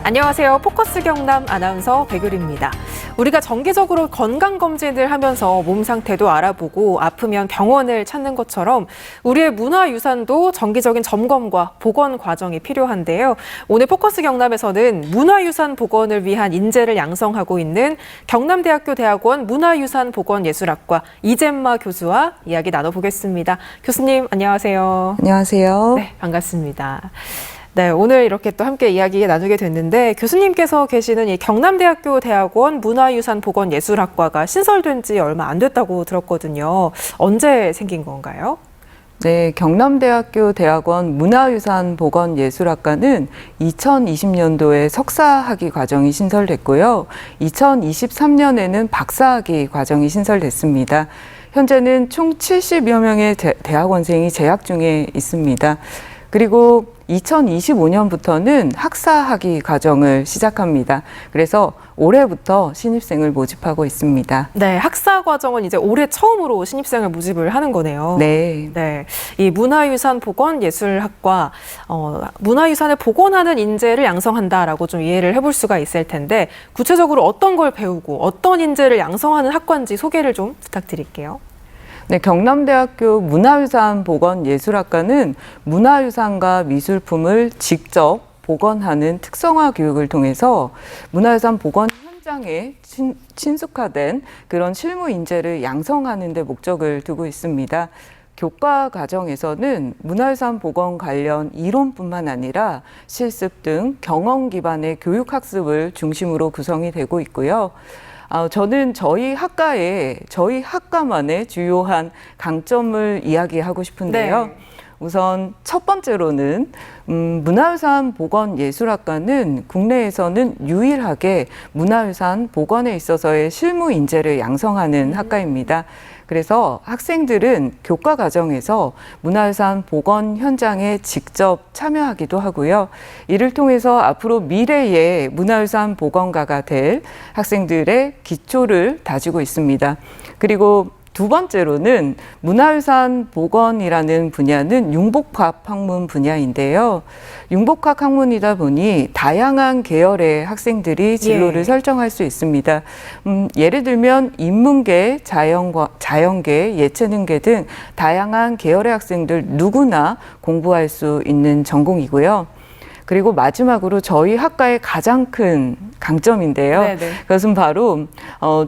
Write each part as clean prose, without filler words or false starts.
안녕하세요. 포커스 경남 아나운서 백유리입니다. 우리가 정기적으로 건강검진을 하면서 몸 상태도 알아보고 아프면 병원을 찾는 것처럼 우리의 문화유산도 정기적인 점검과 복원 과정이 필요한데요. 오늘 포커스 경남에서는 문화유산 복원을 위한 인재를 양성하고 있는 경남대학교 대학원 문화유산복원예술학과 이젠마 교수와 이야기 나눠보겠습니다. 교수님, 안녕하세요. 안녕하세요. 네, 반갑습니다. 네, 오늘 이렇게 또 함께 이야기 나누게 됐는데 교수님께서 계시는 이 경남대학교 대학원 문화유산복원예술학과가 신설된 지 얼마 안 됐다고 들었거든요. 언제 생긴 건가요? 네, 경남대학교 대학원 문화유산복원예술학과는 2020년도에 석사학위 과정이 신설됐고요. 2023년에는 박사학위 과정이 신설됐습니다. 현재는 총 70여 명의 대학원생이 재학 중에 있습니다. 그리고 2025년부터는 학사학위 과정을 시작합니다. 그래서 올해부터 신입생을 모집하고 있습니다. 네, 학사 과정은 이제 올해 처음으로 신입생을 모집을 하는 거네요. 네. 네, 이 문화유산복원예술학과 문화유산을 복원하는 인재를 양성한다라고 좀 이해를 해볼 수가 있을 텐데 구체적으로 어떤 걸 배우고 어떤 인재를 양성하는 학과인지 소개를 좀 부탁드릴게요. 네, 경남대학교 문화유산복원예술학과는 문화유산과 미술품을 직접 복원하는 특성화 교육을 통해서 문화유산 복원 현장에 친숙화된 그런 실무 인재를 양성하는 데 목적을 두고 있습니다. 교과 과정에서는 문화유산 복원 관련 이론뿐만 아니라 실습 등 경험 기반의 교육학습을 중심으로 구성이 되고 있고요. 저는 저희 학과만의 주요한 강점을 이야기하고 싶은데요. 네. 우선 첫 번째로는 문화유산 복원예술학과는 국내에서는 유일하게 문화유산 복원에 있어서의 실무 인재를 양성하는 학과입니다. 그래서 학생들은 교과 과정에서 문화유산 복원 현장에 직접 참여하기도 하고요. 이를 통해서 앞으로 미래의 문화유산 복원가가 될 학생들의 기초를 다지고 있습니다. 그리고 두 번째로는 문화유산 복원이라는 분야는 융복합 학문 분야인데요. 융복합 학문이다 보니 다양한 계열의 학생들이 진로를 설정할 수 있습니다. 예를 들면 인문계, 자연계, 예체능계 등 다양한 계열의 학생들 누구나 공부할 수 있는 전공이고요. 그리고 마지막으로 저희 학과의 가장 큰 강점인데요. 네네. 그것은 바로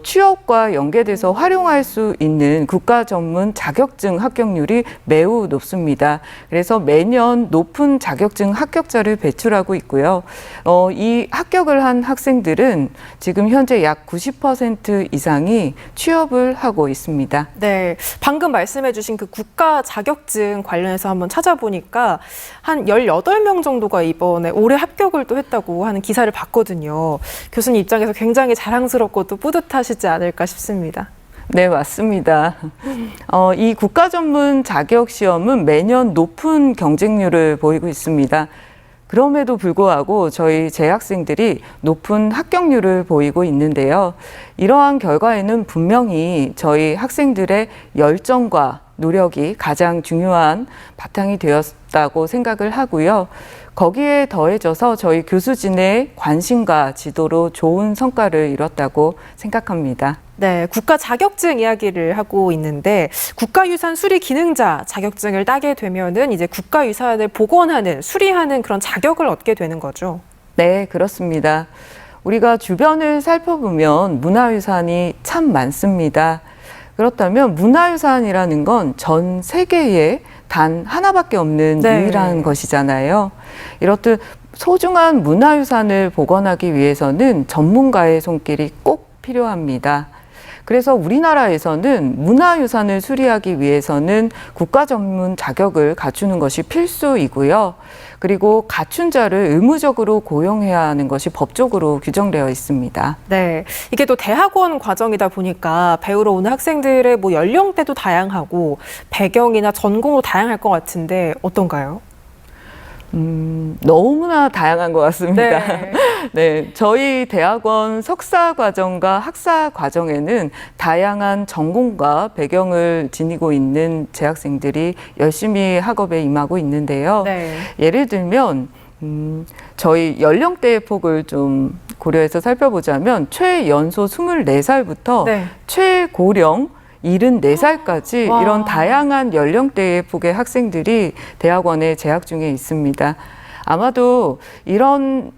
취업과 연계돼서 활용할 수 있는 국가 전문 자격증 합격률이 매우 높습니다. 그래서 매년 높은 자격증 합격자를 배출하고 있고요. 이 합격을 한 학생들은 지금 현재 약 90% 이상이 취업을 하고 있습니다. 네, 방금 말씀해 주신 그 국가 자격증 관련해서 한번 찾아보니까 한 18명 정도가 이번에 올해 합격을 또 했다고 하는 기사를 봤거든요. 교수님 입장에서 굉장히 자랑스럽고 또 뿌듯하시지 않을까 싶습니다. 네, 맞습니다. 이 국가 전문 자격 시험은 매년 높은 경쟁률을 보이고 있습니다. 그럼에도 불구하고 저희 재학생들이 높은 합격률을 보이고 있는데요. 이러한 결과에는 분명히 저희 학생들의 열정과 노력이 가장 중요한 바탕이 되었다고 생각을 하고요. 거기에 더해져서 저희 교수진의 관심과 지도로 좋은 성과를 이뤘다고 생각합니다. 네, 국가 자격증 이야기를 하고 있는데 국가유산 수리 기능자 자격증을 따게 되면은 이제 국가유산을 복원하는, 수리하는 그런 자격을 얻게 되는 거죠. 네, 그렇습니다. 우리가 주변을 살펴보면 문화유산이 참 많습니다. 그렇다면 문화유산이라는 건 전 세계에 단 하나밖에 없는 유일한 것이잖아요. 이렇듯 소중한 문화유산을 복원하기 위해서는 전문가의 손길이 꼭 필요합니다. 그래서 우리나라에서는 문화유산을 수리하기 위해서는 국가 전문 자격을 갖추는 것이 필수이고요. 그리고 갖춘 자를 의무적으로 고용해야 하는 것이 법적으로 규정되어 있습니다. 네, 이게 또 대학원 과정이다 보니까 배우러 오는 학생들의 뭐 연령대도 다양하고 배경이나 전공도 다양할 것 같은데 어떤가요? 너무나 다양한 것 같습니다. 네. 네, 저희 대학원 석사 과정과 학사 과정에는 다양한 전공과 배경을 지니고 있는 재학생들이 열심히 학업에 임하고 있는데요. 네. 예를 들면 저희 연령대의 폭을 좀 고려해서 살펴보자면 최연소 24살부터 네. 최고령 74살까지 와. 이런 다양한 연령대의 폭의 학생들이 대학원에 재학 중에 있습니다. 아마도 이런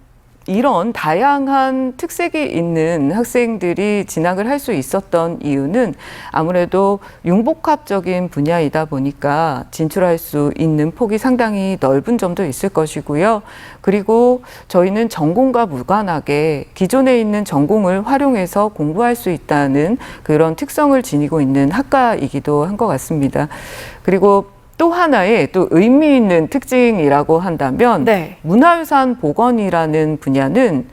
다양한 특색이 있는 학생들이 진학을 할 수 있었던 이유는 아무래도 융복합적인 분야이다 보니까 진출할 수 있는 폭이 상당히 넓은 점도 있을 것이고요. 그리고 저희는 전공과 무관하게 기존에 있는 전공을 활용해서 공부할 수 있다는 그런 특성을 지니고 있는 학과이기도 한 것 같습니다. 그리고 또 하나의 또 의미 있는 특징이라고 한다면 네. 문화유산 복원이라는 분야는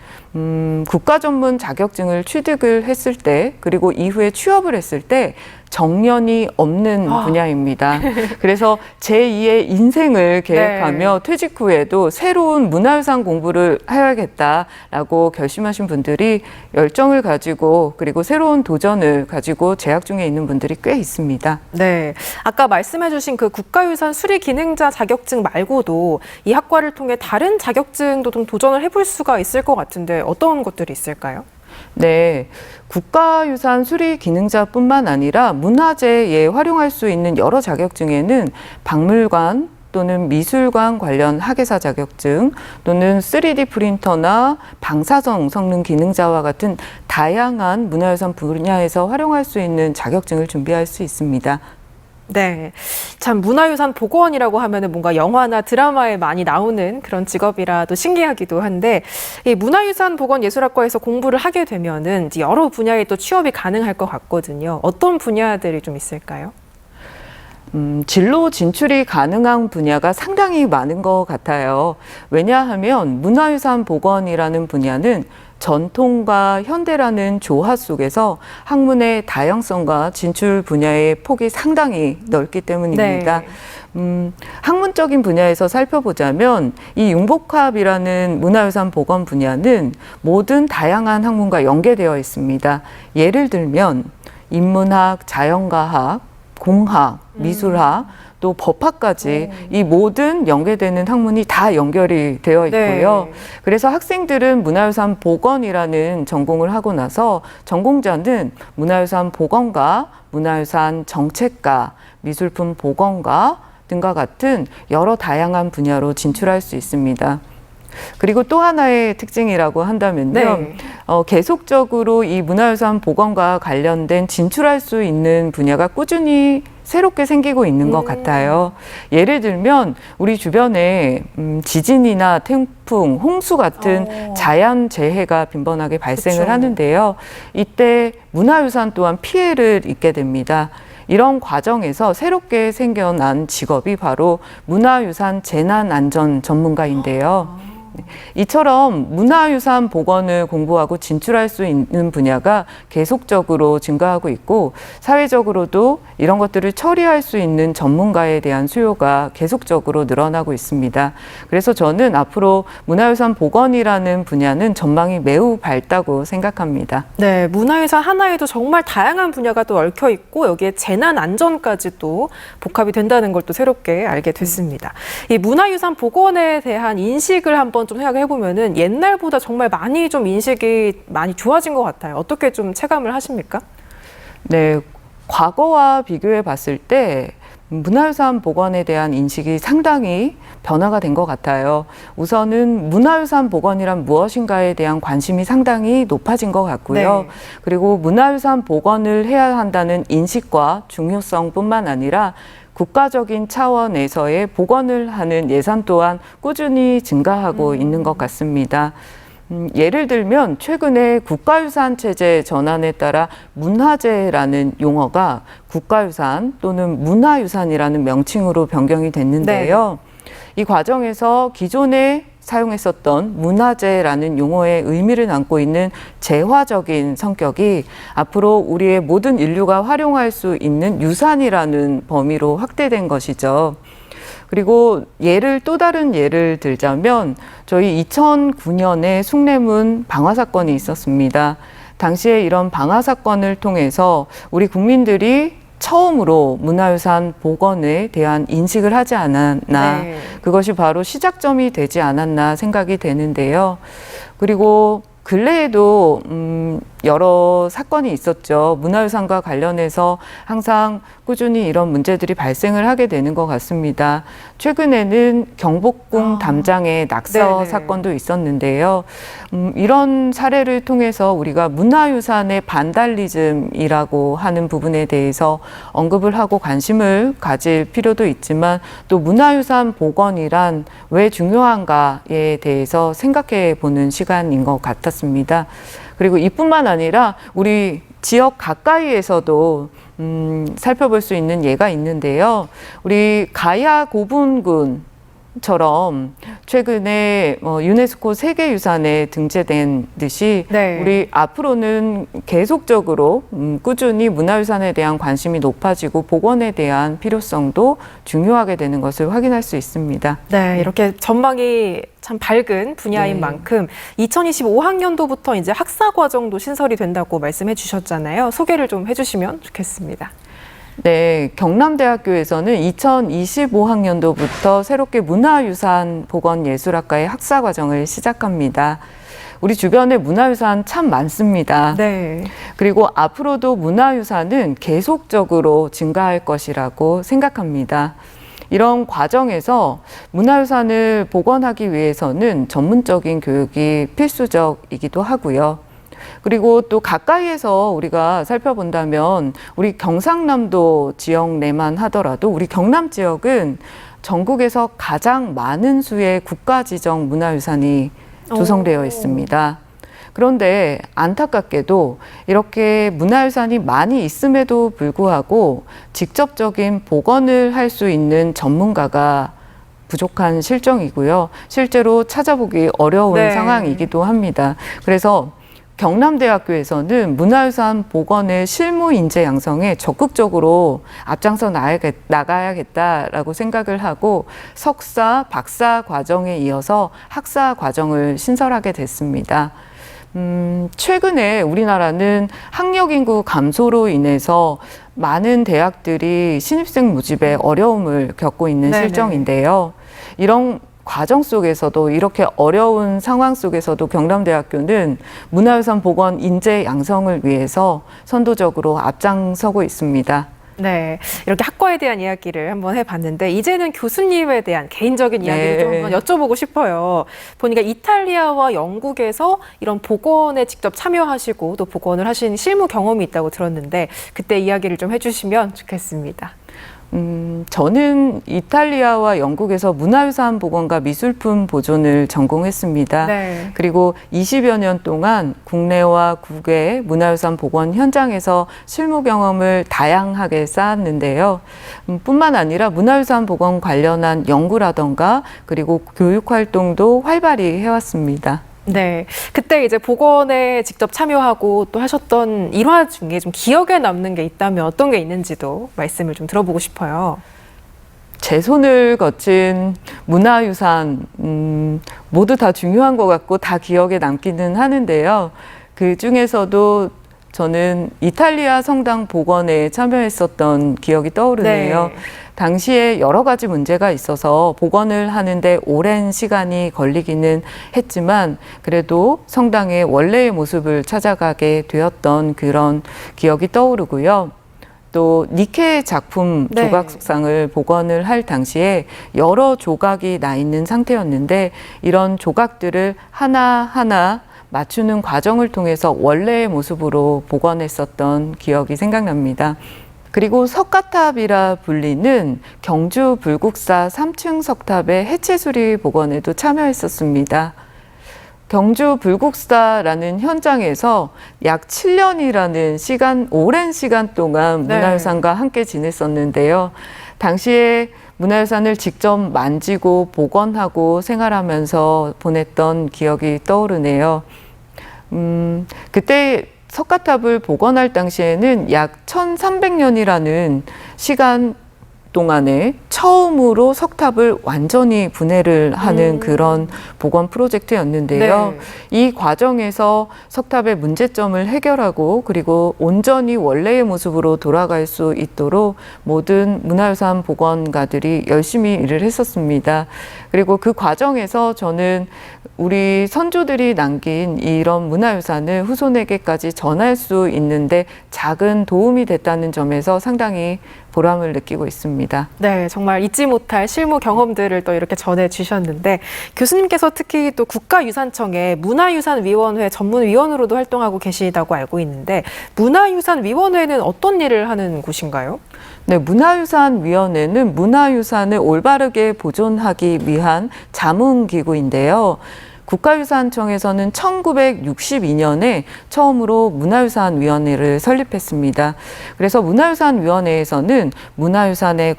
국가 전문 자격증을 취득을 했을 때 그리고 이후에 취업을 했을 때 정년이 없는 분야입니다. 그래서 제2의 인생을 계획하며 퇴직 후에도 새로운 문화유산 공부를 해야겠다라고 결심하신 분들이 열정을 가지고 그리고 새로운 도전을 가지고 재학 중에 있는 분들이 꽤 있습니다. 네. 아까 말씀해주신 그 국가유산 수리 기능자 자격증 말고도 이 학과를 통해 다른 자격증도 좀 도전을 해볼 수가 있을 것 같은데 어떤 것들이 있을까요? 네, 국가유산 수리 기능자뿐만 아니라 문화재에 활용할 수 있는 여러 자격증에는 박물관 또는 미술관 관련 학예사 자격증 또는 3D 프린터나 방사성 성능 기능자와 같은 다양한 문화유산 분야에서 활용할 수 있는 자격증을 준비할 수 있습니다. 네. 참 문화유산 복원이라고 하면은 뭔가 영화나 드라마에 많이 나오는 그런 직업이라 또 신기하기도 한데 이 문화유산 복원 예술학과에서 공부를 하게 되면은 이제 여러 분야에 또 취업이 가능할 것 같거든요. 어떤 분야들이 좀 있을까요? 진로 진출이 가능한 분야가 상당히 많은 것 같아요. 왜냐하면 문화유산 복원이라는 분야는 전통과 현대라는 조화 속에서 학문의 다양성과 진출 분야의 폭이 상당히 넓기 때문입니다. 네. 학문적인 분야에서 살펴보자면 이 융복합이라는 문화유산 복원 분야는 모든 다양한 학문과 연계되어 있습니다. 예를 들면 인문학, 자연과학, 공학, 미술학, 또 법학까지 이 모든 연계되는 학문이 다 연결이 되어 있고요. 네. 그래서 학생들은 문화유산 복원이라는 전공을 하고 나서 전공자는 문화유산 복원과 문화유산 정책과 미술품 복원과 등과 같은 여러 다양한 분야로 진출할 수 있습니다. 그리고 또 하나의 특징이라고 한다면요. 네. 계속적으로 이 문화유산 복원과 관련된 진출할 수 있는 분야가 꾸준히 새롭게 생기고 있는 것 같아요. 예를 들면 우리 주변에 지진이나 태풍, 홍수 같은 자연재해가 빈번하게 발생을 그쵸. 하는데요. 이때 문화유산 또한 피해를 입게 됩니다. 이런 과정에서 새롭게 생겨난 직업이 바로 문화유산 재난안전 전문가인데요. 이처럼 문화유산 복원을 공부하고 진출할 수 있는 분야가 계속적으로 증가하고 있고 사회적으로도 이런 것들을 처리할 수 있는 전문가에 대한 수요가 계속적으로 늘어나고 있습니다. 그래서 저는 앞으로 문화유산 복원이라는 분야는 전망이 매우 밝다고 생각합니다. 네, 문화유산 하나에도 정말 다양한 분야가 또 얽혀 있고 여기에 재난 안전까지 또 복합이 된다는 걸 또 새롭게 알게 됐습니다. 이 문화유산 복원에 대한 인식을 한번 좀 생각해 보면은 옛날보다 정말 많이 좀 인식이 많이 좋아진 것 같아요. 어떻게 좀 체감을 하십니까? 네, 과거와 비교해 봤을 때 문화유산 복원에 대한 인식이 상당히 변화가 된 것 같아요. 우선은 문화유산 복원이란 무엇인가에 대한 관심이 상당히 높아진 것 같고요. 네. 그리고 문화유산 복원을 해야 한다는 인식과 중요성뿐만 아니라 국가적인 차원에서의 복원을 하는 예산 또한 꾸준히 증가하고 있는 것 같습니다. 예를 들면 최근에 국가유산 체제 전환에 따라 문화재라는 용어가 국가유산 또는 문화유산이라는 명칭으로 변경이 됐는데요. 이 과정에서 기존에 사용했었던 문화재라는 용어의 의미를 담고 있는 재화적인 성격이 앞으로 우리의 모든 인류가 활용할 수 있는 유산이라는 범위로 확대된 것이죠. 그리고 또 다른 예를 들자면 저희 2009년에 숭례문 방화 사건이 있었습니다. 당시에 이런 방화 사건을 통해서 우리 국민들이 처음으로 문화유산 복원에 대한 인식을 하지 않았나. 네. 그것이 바로 시작점이 되지 않았나 생각이 되는데요. 그리고 근래에도 여러 사건이 있었죠. 문화유산과 관련해서 항상 꾸준히 이런 문제들이 발생을 하게 되는 것 같습니다. 최근에는 경복궁 담장의 낙서 네네. 사건도 있었는데요. 이런 사례를 통해서 우리가 문화유산의 반달리즘이라고 하는 부분에 대해서 언급을 하고 관심을 가질 필요도 있지만 또 문화유산 복원이란 왜 중요한가에 대해서 생각해 보는 시간인 것 같았습니다. 그리고 이뿐만 아니라 우리 지역 가까이에서도 살펴볼 수 있는 예가 있는데요. 우리 가야 고분군처럼 최근에 유네스코 세계유산에 등재된 듯이 네. 우리 앞으로는 계속적으로 꾸준히 문화유산에 대한 관심이 높아지고 복원에 대한 필요성도 중요하게 되는 것을 확인할 수 있습니다. 네, 이렇게 전망이 참 밝은 분야인 네. 만큼 2025학년도부터 이제 학사 과정도 신설이 된다고 말씀해 주셨잖아요. 소개를 좀 해주시면 좋겠습니다. 네, 경남대학교에서는 2025학년도부터 새롭게 문화유산 복원예술학과의 학사 과정을 시작합니다. 우리 주변에 문화유산 참 많습니다. 네. 그리고 앞으로도 문화유산은 계속적으로 증가할 것이라고 생각합니다. 이런 과정에서 문화유산을 복원하기 위해서는 전문적인 교육이 필수적이기도 하고요. 그리고 또 가까이에서 우리가 살펴본다면 우리 경상남도 지역 내만 하더라도 우리 경남 지역은 전국에서 가장 많은 수의 국가지정 문화유산이 조성되어 있습니다. 그런데 안타깝게도 이렇게 문화유산이 많이 있음에도 불구하고 직접적인 복원을 할 수 있는 전문가가 부족한 실정이고요. 실제로 찾아보기 어려운 네. 상황이기도 합니다. 그래서 경남대학교에서는 문화유산 복원의 실무 인재 양성에 적극적으로 앞장서 나가야겠다라고 생각을 하고 석사, 박사 과정에 이어서 학사 과정을 신설하게 됐습니다. 최근에 우리나라는 학력 인구 감소로 인해서 많은 대학들이 신입생 모집에 어려움을 겪고 있는 네네. 실정인데요. 이런 과정 속에서도 이렇게 어려운 상황 속에서도 경남대학교는 문화유산 복원 인재 양성을 위해서 선도적으로 앞장서고 있습니다. 네, 이렇게 학과에 대한 이야기를 한번 해봤는데 이제는 교수님에 대한 개인적인 이야기를 좀 한번 여쭤보고 싶어요. 보니까 이탈리아와 영국에서 이런 복원에 직접 참여하시고 또 복원을 하신 실무 경험이 있다고 들었는데 그때 이야기를 좀 해주시면 좋겠습니다. 저는 이탈리아와 영국에서 문화유산 복원과 미술품 보존을 전공했습니다. 네. 그리고 20여 년 동안 국내와 국외 문화유산 복원 현장에서 실무 경험을 다양하게 쌓았는데요. 뿐만 아니라 문화유산 복원 관련한 연구라던가 그리고 교육 활동도 활발히 해왔습니다. 네, 그때 이제 복원에 직접 참여하고 또 하셨던 일화 중에 좀 기억에 남는 게 있다면 어떤 게 있는지도 말씀을 좀 들어보고 싶어요. 제 손을 거친 문화유산 모두 다 중요한 것 같고 다 기억에 남기는 하는데요. 그 중에서도 저는 이탈리아 성당 복원에 참여했었던 기억이 떠오르네요. 네. 당시에 여러 가지 문제가 있어서 복원을 하는데 오랜 시간이 걸리기는 했지만 그래도 성당의 원래의 모습을 찾아가게 되었던 그런 기억이 떠오르고요. 또 니케 작품 네. 조각상을 복원을 할 당시에 여러 조각이 나 있는 상태였는데 이런 조각들을 하나하나 맞추는 과정을 통해서 원래의 모습으로 복원했었던 기억이 생각납니다. 그리고 석가탑이라 불리는 경주 불국사 3층 석탑의 해체 수리 복원에도 참여했었습니다. 경주 불국사라는 현장에서 약 7년이라는 오랜 시간 동안 네. 문화유산과 함께 지냈었는데요. 당시에 문화유산을 직접 만지고 복원하고 생활하면서 보냈던 기억이 떠오르네요. 그때 석가탑을 복원할 당시에는 약 1300년이라는 시간 동안에 처음으로 석탑을 완전히 분해를 하는 그런 복원 프로젝트였는데요. 네. 이 과정에서 석탑의 문제점을 해결하고 그리고 온전히 원래의 모습으로 돌아갈 수 있도록 모든 문화유산 복원가들이 열심히 일을 했었습니다. 그리고 그 과정에서 저는 우리 선조들이 남긴 이런 문화유산을 후손에게까지 전할 수 있는데 작은 도움이 됐다는 점에서 상당히 보람을 느끼고 있습니다. 네, 정말 잊지 못할 실무 경험들을 또 이렇게 전해주셨는데 교수님께서 특히 또 국가유산청의 문화유산위원회 전문위원으로도 활동하고 계시다고 알고 있는데 문화유산위원회는 어떤 일을 하는 곳인가요? 네, 문화유산위원회는 문화유산을 올바르게 보존하기 위한 자문기구인데요. 국가유산청에서는 1962년에 처음으로 문화유산위원회를 설립했습니다. 그래서 문화유산위원회에서는 문화유산에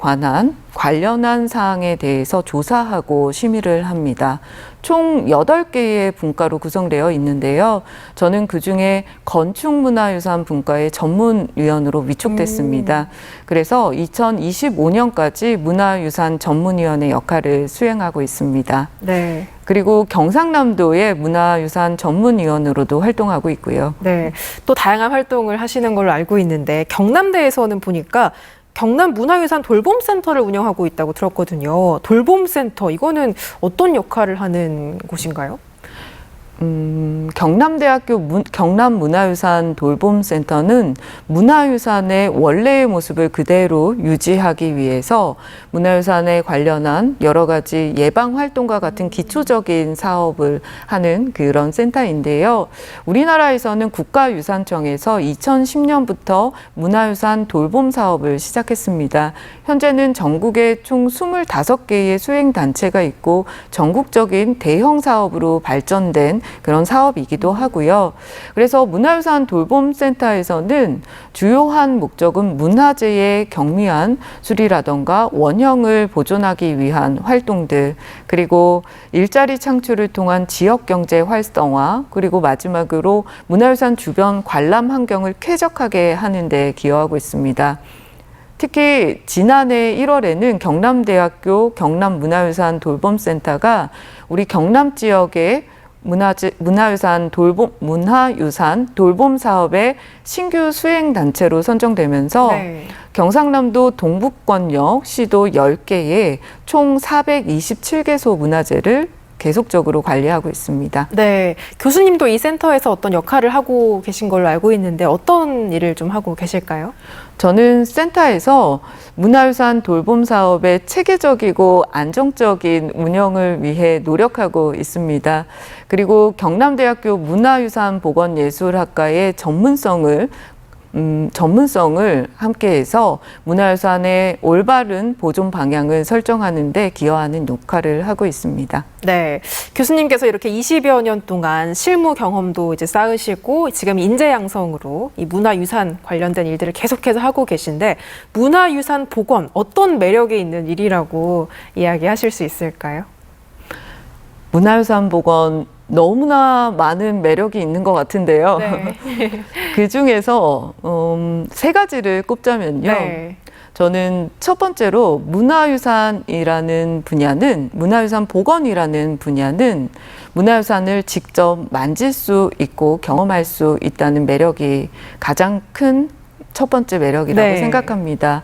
관련한 사항에 대해서 조사하고 심의를 합니다. 총 8개의 분과로 구성되어 있는데요. 저는 그중에 건축문화유산 분과의 전문위원으로 위촉됐습니다. 그래서 2025년까지 문화유산 전문위원회 역할을 수행하고 있습니다. 네. 그리고 경상남도의 문화유산 전문위원으로도 활동하고 있고요. 네. 또 다양한 활동을 하시는 걸로 알고 있는데 경남대에서는 보니까 경남 문화유산 돌봄센터를 운영하고 있다고 들었거든요. 돌봄센터, 이거는 어떤 역할을 하는 곳인가요? 경남대학교 경남문화유산 돌봄센터는 문화유산의 원래의 모습을 그대로 유지하기 위해서 문화유산에 관련한 여러 가지 예방 활동과 같은 기초적인 사업을 하는 그런 센터인데요. 우리나라에서는 국가유산청에서 2010년부터 문화유산 돌봄 사업을 시작했습니다. 현재는 전국에 총 25개의 수행단체가 있고 전국적인 대형 사업으로 발전된 그런 사업이기도 하고요. 그래서 문화유산 돌봄센터에서는 주요한 목적은 문화재의 경미한 수리라던가 원형을 보존하기 위한 활동들, 그리고 일자리 창출을 통한 지역경제 활성화, 그리고 마지막으로 문화유산 주변 관람 환경을 쾌적하게 하는 데 기여하고 있습니다. 특히 지난해 1월에는 경남대학교 경남문화유산 돌봄센터가 우리 경남 지역의 문화유산 돌봄 사업의 신규 수행 단체로 선정되면서 네. 경상남도 동북권역 시도 10개의 총 427개소 문화재를 계속적으로 관리하고 있습니다. 네. 교수님도 이 센터에서 어떤 역할을 하고 계신 걸로 알고 있는데 어떤 일을 좀 하고 계실까요? 저는 센터에서 문화유산 돌봄 사업의 체계적이고 안정적인 운영을 위해 노력하고 있습니다. 그리고 경남대학교 문화유산 보건예술학과의 전문성을 함께해서 문화유산의 올바른 보존 방향을 설정하는 데 기여하는 역할을 하고 있습니다. 네. 교수님께서 이렇게 20여 년 동안 실무 경험도 이제 쌓으시고 지금 인재 양성으로 이 문화유산 관련된 일들을 계속해서 하고 계신데 문화유산 복원 어떤 매력이 있는 일이라고 이야기하실 수 있을까요? 문화유산 복원 너무나 많은 매력이 있는 것 같은데요. 네. 그 중에서 3가지를 꼽자면요. 네. 저는 첫 번째로 문화유산 복원이라는 분야는 문화유산을 직접 만질 수 있고 경험할 수 있다는 매력이 가장 큰 첫 번째 매력이라고 네. 생각합니다.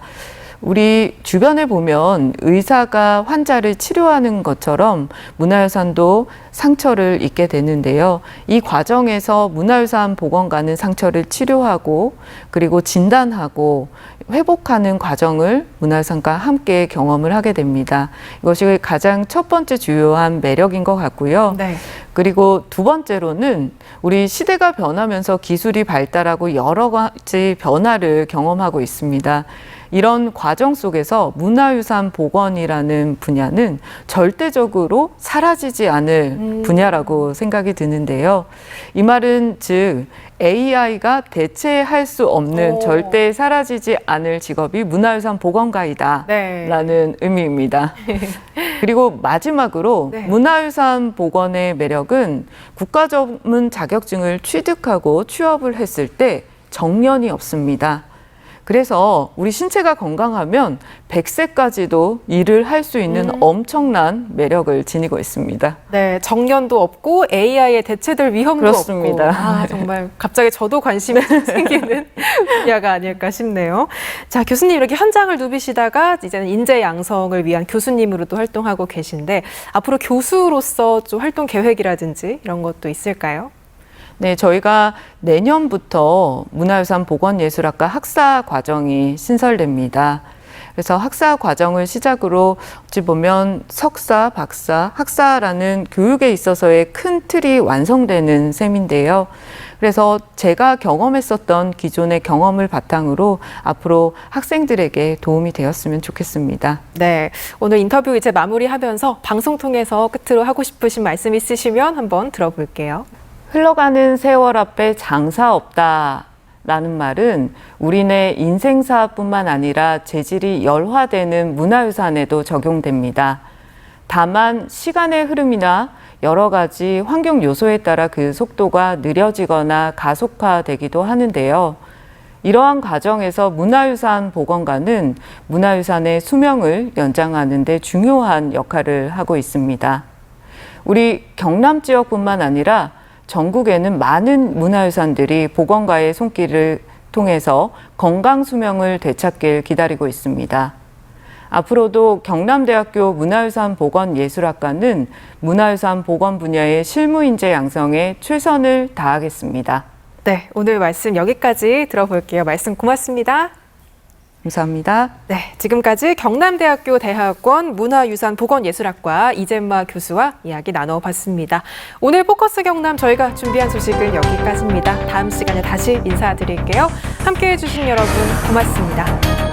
우리 주변에 보면 의사가 환자를 치료하는 것처럼 문화유산도 상처를 입게 되는데요. 이 과정에서 문화유산 복원가는 상처를 치료하고 그리고 진단하고 회복하는 과정을 문화유산과 함께 경험을 하게 됩니다. 이것이 가장 첫 번째 주요한 매력인 것 같고요. 네. 그리고 두 번째로는 우리 시대가 변하면서 기술이 발달하고 여러 가지 변화를 경험하고 있습니다. 이런 과정 속에서 문화유산 복원이라는 분야는 절대적으로 사라지지 않을 분야라고 생각이 드는데요. 이 말은 즉 AI가 대체할 수 없는 절대 사라지지 않을 직업이 문화유산 복원가이다 네. 라는 의미입니다. 그리고 마지막으로 네. 문화유산 복원의 매력은 국가전문 자격증을 취득하고 취업을 했을 때 정년이 없습니다. 그래서 우리 신체가 건강하면 100세까지도 일을 할 수 있는 엄청난 매력을 지니고 있습니다. 네, 정년도 없고 AI에 대체될 위험도 그렇습니다. 없고. 아, 정말 갑자기 저도 관심이 생기는 분야가 아닐까 싶네요. 자, 교수님 이렇게 현장을 누비시다가 이제는 인재 양성을 위한 교수님으로 또 활동하고 계신데 앞으로 교수로서 좀 활동 계획이라든지 이런 것도 있을까요? 네, 저희가 내년부터 문화유산 보건예술학과 학사 과정이 신설됩니다. 그래서 학사 과정을 시작으로 어찌 보면 석사, 박사, 학사라는 교육에 있어서의 큰 틀이 완성되는 셈인데요. 그래서 제가 경험했었던 기존의 경험을 바탕으로 앞으로 학생들에게 도움이 되었으면 좋겠습니다. 네, 오늘 인터뷰 이제 마무리하면서 방송 통해서 끝으로 하고 싶으신 말씀 있으시면 한번 들어볼게요. 흘러가는 세월 앞에 장사 없다라는 말은 우리네 인생사뿐만 아니라 재질이 열화되는 문화유산에도 적용됩니다. 다만 시간의 흐름이나 여러 가지 환경 요소에 따라 그 속도가 느려지거나 가속화되기도 하는데요. 이러한 과정에서 문화유산 보건관은 문화유산의 수명을 연장하는 데 중요한 역할을 하고 있습니다. 우리 경남 지역뿐만 아니라 전국에는 많은 문화유산들이 보건가의 손길을 통해서 건강 수명을 되찾길 기다리고 있습니다. 앞으로도 경남대학교 문화유산 보건예술학과는 문화유산 보건 분야의 실무인재 양성에 최선을 다하겠습니다. 네, 오늘 말씀 여기까지 들어볼게요. 말씀 고맙습니다. 감사합니다. 네, 지금까지 경남대학교 대학원 문화유산보건예술학과 이재마 교수와 이야기 나눠봤습니다. 오늘 포커스 경남 저희가 준비한 소식은 여기까지입니다. 다음 시간에 다시 인사드릴게요. 함께해 주신 여러분 고맙습니다.